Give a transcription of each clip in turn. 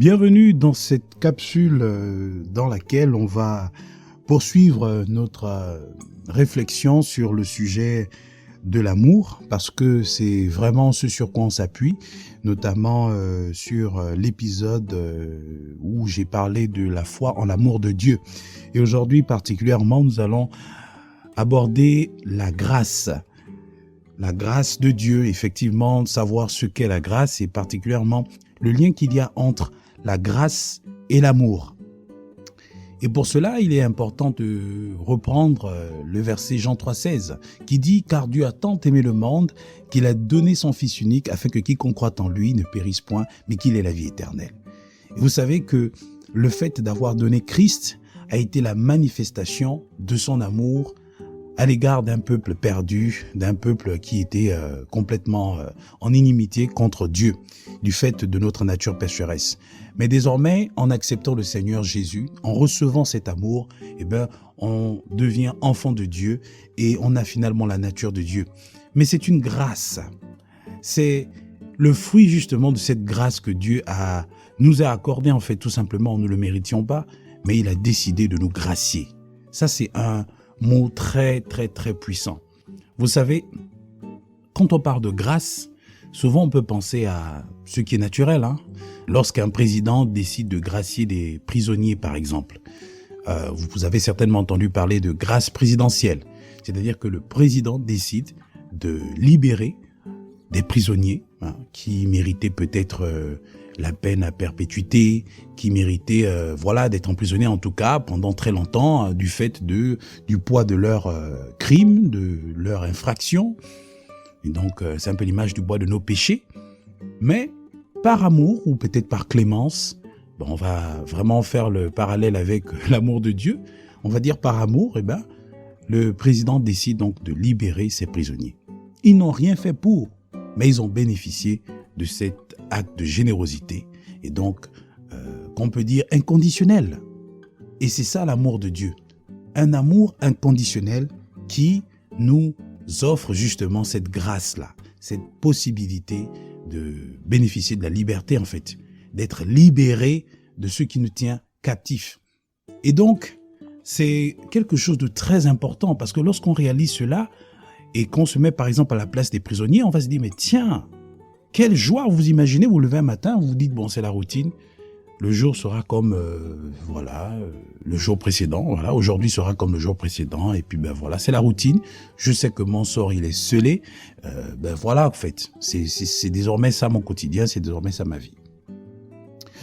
Bienvenue dans cette capsule dans laquelle on va poursuivre notre réflexion sur le sujet de l'amour, parce que c'est vraiment ce sur quoi on s'appuie, notamment sur l'épisode où j'ai parlé de la foi en l'amour de Dieu. Et aujourd'hui particulièrement, nous allons aborder la grâce. La grâce de Dieu, effectivement, savoir ce qu'est la grâce et particulièrement le lien qu'il y a entre la grâce et l'amour. Et pour cela, il est important de reprendre le verset Jean 3,16 qui dit « Car Dieu a tant aimé le monde qu'il a donné son Fils unique afin que quiconque croit en lui ne périsse point, mais qu'il ait la vie éternelle. » Et vous savez que le fait d'avoir donné Christ a été la manifestation de son amour à l'égard d'un peuple perdu, d'un peuple qui était complètement en inimitié contre Dieu, du fait de notre nature pécheresse. Mais désormais, en acceptant le Seigneur Jésus, en recevant cet amour, on devient enfant de Dieu et on a finalement la nature de Dieu. Mais c'est une grâce. C'est le fruit justement de cette grâce que Dieu nous a accordée, en fait, tout simplement. Nous ne le méritions pas, mais il a décidé de nous gracier. Ça, c'est un mot très, très, très puissant. Vous savez, quand on parle de grâce, souvent on peut penser à ce qui est naturel. Lorsqu'un président décide de gracier des prisonniers, par exemple, vous avez certainement entendu parler de grâce présidentielle. C'est-à-dire que le président décide de libérer des prisonniers qui méritaient peut-être la peine à perpétuité, qui méritaient d'être emprisonnés en tout cas pendant très longtemps du fait du poids de leurs crimes, de leurs infractions. Et donc c'est un peu l'image du poids de nos péchés. Mais par amour ou peut-être par clémence, on va vraiment faire le parallèle avec l'amour de Dieu. On va dire par amour, le président décide donc de libérer ses prisonniers. Ils n'ont rien fait pour, mais ils ont bénéficié de cet acte de générosité et donc qu'on peut dire inconditionnel. Et c'est ça l'amour de Dieu. Un amour inconditionnel qui nous offre justement cette grâce-là, cette possibilité de bénéficier de la liberté en fait, d'être libéré de ce qui nous tient captifs. Et donc, c'est quelque chose de très important parce que lorsqu'on réalise cela et qu'on se met par exemple à la place des prisonniers, on va se dire mais tiens, quelle joie vous imaginez, vous levez un matin, vous vous dites bon c'est la routine, le jour sera comme le jour précédent, aujourd'hui sera comme le jour précédent et puis c'est la routine, je sais que mon sort il est scellé, en fait, c'est désormais ça mon quotidien, c'est désormais ça ma vie.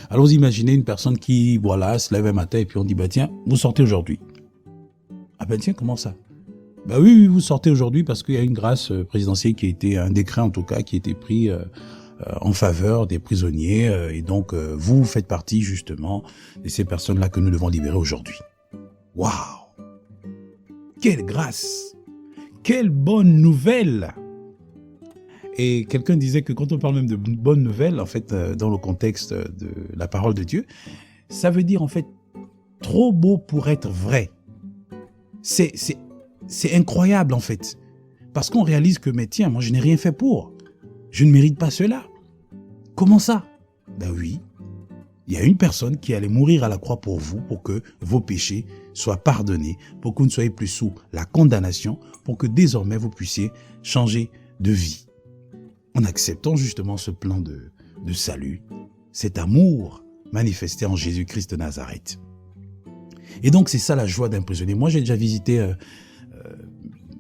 Alors vous imaginez une personne qui se lève un matin et puis on dit tiens, vous sortez aujourd'hui. Ah tiens, comment ça? Oui, vous sortez aujourd'hui parce qu'il y a une grâce présidentielle qui a été, un décret en tout cas, qui a été pris en faveur des prisonniers et donc vous faites partie justement de ces personnes-là que nous devons libérer aujourd'hui. Waouh! Quelle grâce! Quelle bonne nouvelle! Et quelqu'un disait que quand on parle même de bonne nouvelle, en fait, dans le contexte de la parole de Dieu, ça veut dire en fait trop beau pour être vrai. C'est incroyable en fait, parce qu'on réalise que mais tiens, moi je n'ai rien fait pour, je ne mérite pas cela. Comment ça? Oui, il y a une personne qui allait mourir à la croix pour vous, pour que vos péchés soient pardonnés, pour que vous ne soyez plus sous la condamnation, pour que désormais vous puissiez changer de vie. En acceptant justement ce plan de salut, cet amour manifesté en Jésus-Christ de Nazareth. Et donc c'est ça la joie d'un prisonnier. Moi j'ai déjà visité...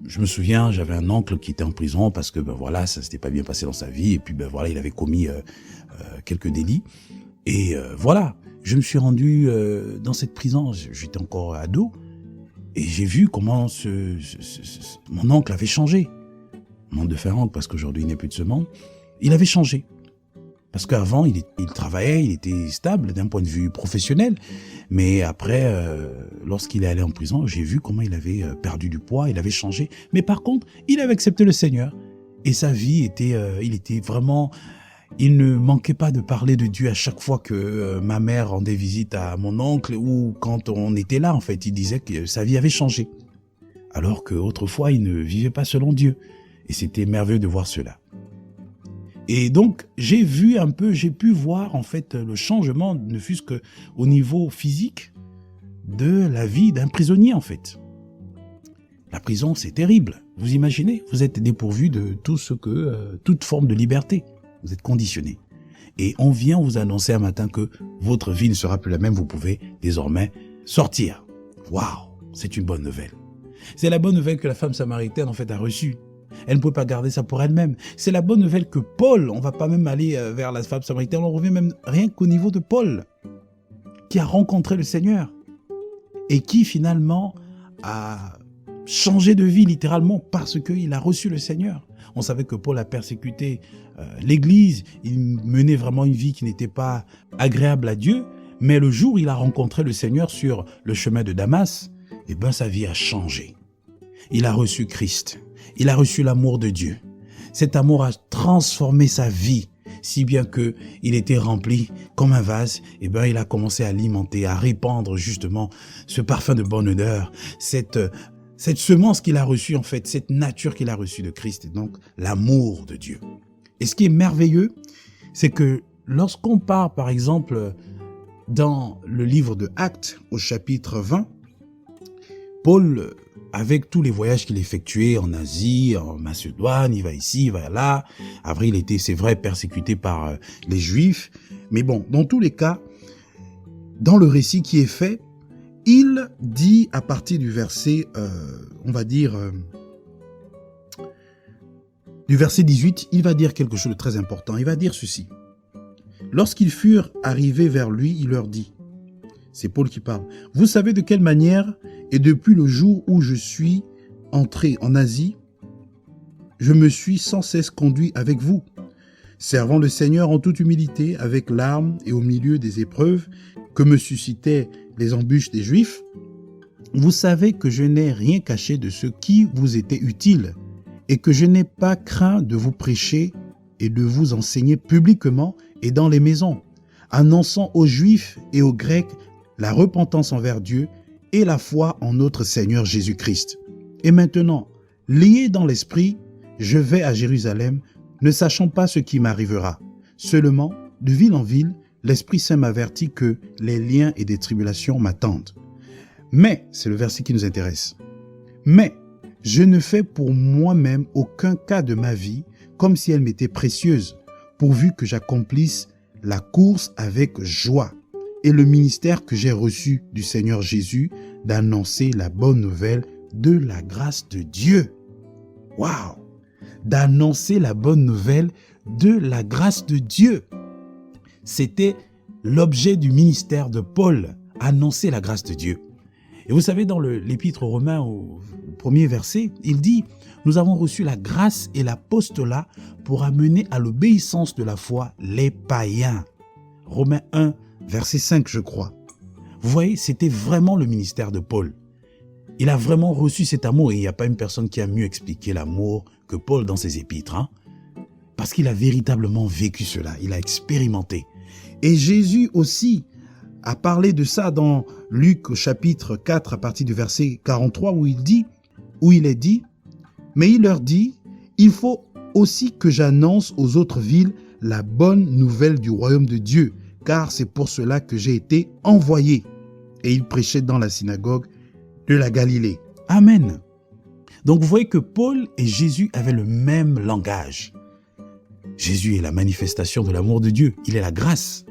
je me souviens, j'avais un oncle qui était en prison parce que ça s'était pas bien passé dans sa vie et puis il avait commis quelques délits et je me suis rendu dans cette prison, j'étais encore ado et j'ai vu comment mon oncle avait changé. Monde de faire oncle parce qu'aujourd'hui il n'est plus de ce monde. Il avait changé. Parce qu'avant, il travaillait, il était stable d'un point de vue professionnel. Mais après, lorsqu'il est allé en prison, j'ai vu comment il avait perdu du poids, il avait changé. Mais par contre, il avait accepté le Seigneur. Et sa vie il ne manquait pas de parler de Dieu à chaque fois que ma mère rendait visite à mon oncle ou quand on était là, en fait. Il disait que sa vie avait changé. Alors qu'autrefois, il ne vivait pas selon Dieu. Et c'était merveilleux de voir cela. Et donc, j'ai pu voir en fait le changement, ne fût-ce qu'au niveau physique, de la vie d'un prisonnier en fait. La prison, c'est terrible. Vous imaginez, vous êtes dépourvu de toute forme de liberté. Vous êtes conditionné. Et on vient vous annoncer un matin que votre vie ne sera plus la même. Vous pouvez désormais sortir. Waouh, c'est une bonne nouvelle. C'est la bonne nouvelle que la femme samaritaine en fait a reçue. Elle ne pouvait pas garder ça pour elle-même. C'est la bonne nouvelle que Paul, on ne va pas même aller vers la femme samaritaine, on revient même rien qu'au niveau de Paul, qui a rencontré le Seigneur et qui finalement a changé de vie littéralement parce qu'il a reçu le Seigneur. On savait que Paul a persécuté l'Église, il menait vraiment une vie qui n'était pas agréable à Dieu, mais le jour où il a rencontré le Seigneur sur le chemin de Damas, eh ben, sa vie a changé. Il a reçu Christ, il a reçu l'amour de Dieu. Cet amour a transformé sa vie, si bien que il était rempli comme un vase. Eh ben, il a commencé à alimenter, à répandre justement ce parfum de bonne odeur, cette semence qu'il a reçue en fait, cette nature qu'il a reçue de Christ, et donc l'amour de Dieu. Et ce qui est merveilleux, c'est que lorsqu'on part par exemple dans le livre de Actes au chapitre 20, Paul, avec tous les voyages qu'il effectuait en Asie, en Macédoine, il va ici, il va là. Après, il était, c'est vrai, persécuté par les Juifs. Mais bon, dans tous les cas, dans le récit qui est fait, il dit à partir du verset, du verset 18, il va dire quelque chose de très important. Il va dire ceci. Lorsqu'ils furent arrivés vers lui, il leur dit, c'est Paul qui parle, « Vous savez de quelle manière, et depuis le jour où je suis entré en Asie, je me suis sans cesse conduit avec vous, servant le Seigneur en toute humilité, avec larmes et au milieu des épreuves que me suscitaient les embûches des Juifs. Vous savez que je n'ai rien caché de ce qui vous était utile, et que je n'ai pas craint de vous prêcher et de vous enseigner publiquement et dans les maisons, annonçant aux Juifs et aux Grecs la repentance envers Dieu et la foi en notre Seigneur Jésus-Christ. Et maintenant, lié dans l'esprit, je vais à Jérusalem, ne sachant pas ce qui m'arrivera. Seulement, de ville en ville, l'Esprit Saint m'avertit que les liens et des tribulations m'attendent. Mais, c'est le verset qui nous intéresse, mais je ne fais pour moi-même aucun cas de ma vie comme si elle m'était précieuse, pourvu que j'accomplisse la course avec joie et le ministère que j'ai reçu du Seigneur Jésus d'annoncer la bonne nouvelle de la grâce de Dieu. Waouh! D'annoncer la bonne nouvelle de la grâce de Dieu. C'était l'objet du ministère de Paul, annoncer la grâce de Dieu. Et vous savez, dans l'épître aux Romains, au premier verset, il dit « Nous avons reçu la grâce et l'apostolat pour amener à l'obéissance de la foi les païens. » Romains 1, verset 5, je crois. Vous voyez, c'était vraiment le ministère de Paul. Il a vraiment reçu cet amour et il n'y a pas une personne qui a mieux expliqué l'amour que Paul dans ses épîtres. Parce qu'il a véritablement vécu cela, il a expérimenté. Et Jésus aussi a parlé de ça dans Luc au chapitre 4 à partir du verset 43 où il est dit, mais il leur dit, il faut aussi que j'annonce aux autres villes la bonne nouvelle du royaume de Dieu, car c'est pour cela que j'ai été envoyé. Et il prêchait dans la synagogue de la Galilée. Amen. Donc vous voyez que Paul et Jésus avaient le même langage. Jésus est la manifestation de l'amour de Dieu, il est la grâce.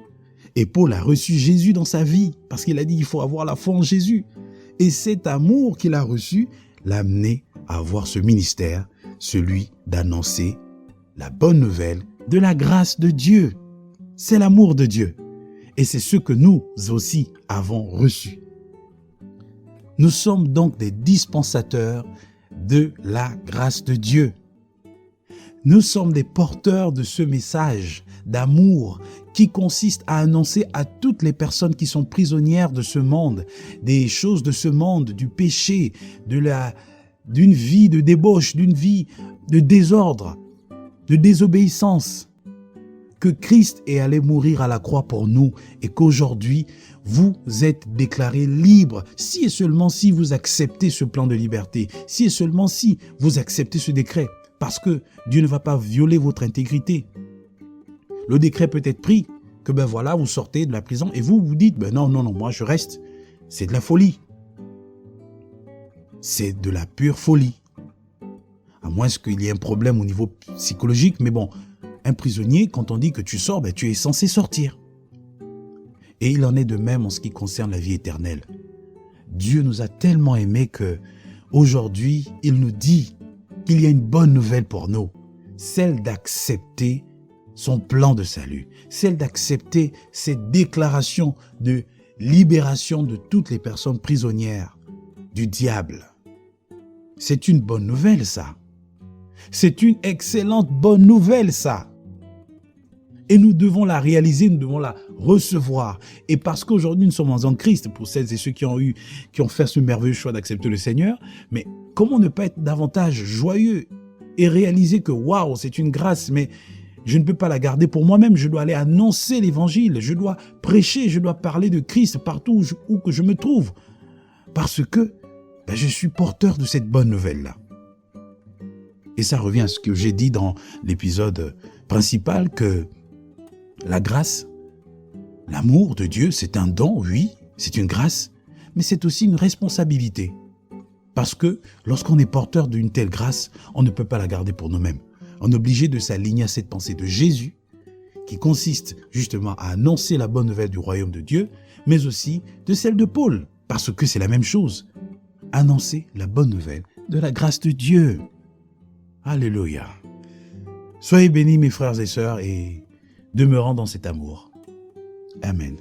Et Paul a reçu Jésus dans sa vie, parce qu'il a dit qu'il faut avoir la foi en Jésus. Et cet amour qu'il a reçu l'a amené à avoir ce ministère, celui d'annoncer la bonne nouvelle de la grâce de Dieu. C'est l'amour de Dieu. Et c'est ce que nous aussi avons reçu. Nous sommes donc des dispensateurs de la grâce de Dieu. Nous sommes des porteurs de ce message d'amour qui consiste à annoncer à toutes les personnes qui sont prisonnières de ce monde, des choses de ce monde, du péché, d'une vie de débauche, d'une vie de désordre, de désobéissance, que Christ est allé mourir à la croix pour nous et qu'aujourd'hui, vous êtes déclarés libres, si et seulement si vous acceptez ce plan de liberté, si et seulement si vous acceptez ce décret, parce que Dieu ne va pas violer votre intégrité. le décret peut être pris, que ben voilà, vous sortez de la prison et vous vous dites, ben non, moi je reste. C'est de la folie. C'est de la pure folie. À moins qu'il y ait un problème au niveau psychologique, mais bon, un prisonnier, quand on dit que tu sors, ben tu es censé sortir. Et il en est de même en ce qui concerne la vie éternelle. Dieu nous a tellement aimés que aujourd'hui, il nous dit qu'il y a une bonne nouvelle pour nous, celle d'accepter son plan de salut, celle d'accepter cette déclaration de libération de toutes les personnes prisonnières du diable. C'est une bonne nouvelle, ça. C'est une excellente bonne nouvelle, ça. Et nous devons la réaliser, nous devons la recevoir. Et parce qu'aujourd'hui, nous sommes en Christ, pour celles et ceux qui ont fait ce merveilleux choix d'accepter le Seigneur, mais comment ne pas être davantage joyeux et réaliser que, waouh, c'est une grâce, mais je ne peux pas la garder pour moi-même, je dois aller annoncer l'évangile, je dois prêcher, je dois parler de Christ partout où que je me trouve. Parce que je suis porteur de cette bonne nouvelle-là. Et ça revient à ce que j'ai dit dans l'épisode principal, que la grâce, l'amour de Dieu, c'est un don, oui, c'est une grâce, mais c'est aussi une responsabilité. Parce que lorsqu'on est porteur d'une telle grâce, on ne peut pas la garder pour nous-mêmes. On est obligé de s'aligner à cette pensée de Jésus, qui consiste justement à annoncer la bonne nouvelle du royaume de Dieu, mais aussi de celle de Paul, parce que c'est la même chose. Annoncer la bonne nouvelle de la grâce de Dieu. Alléluia. Soyez bénis mes frères et sœurs et demeurant dans cet amour. Amen.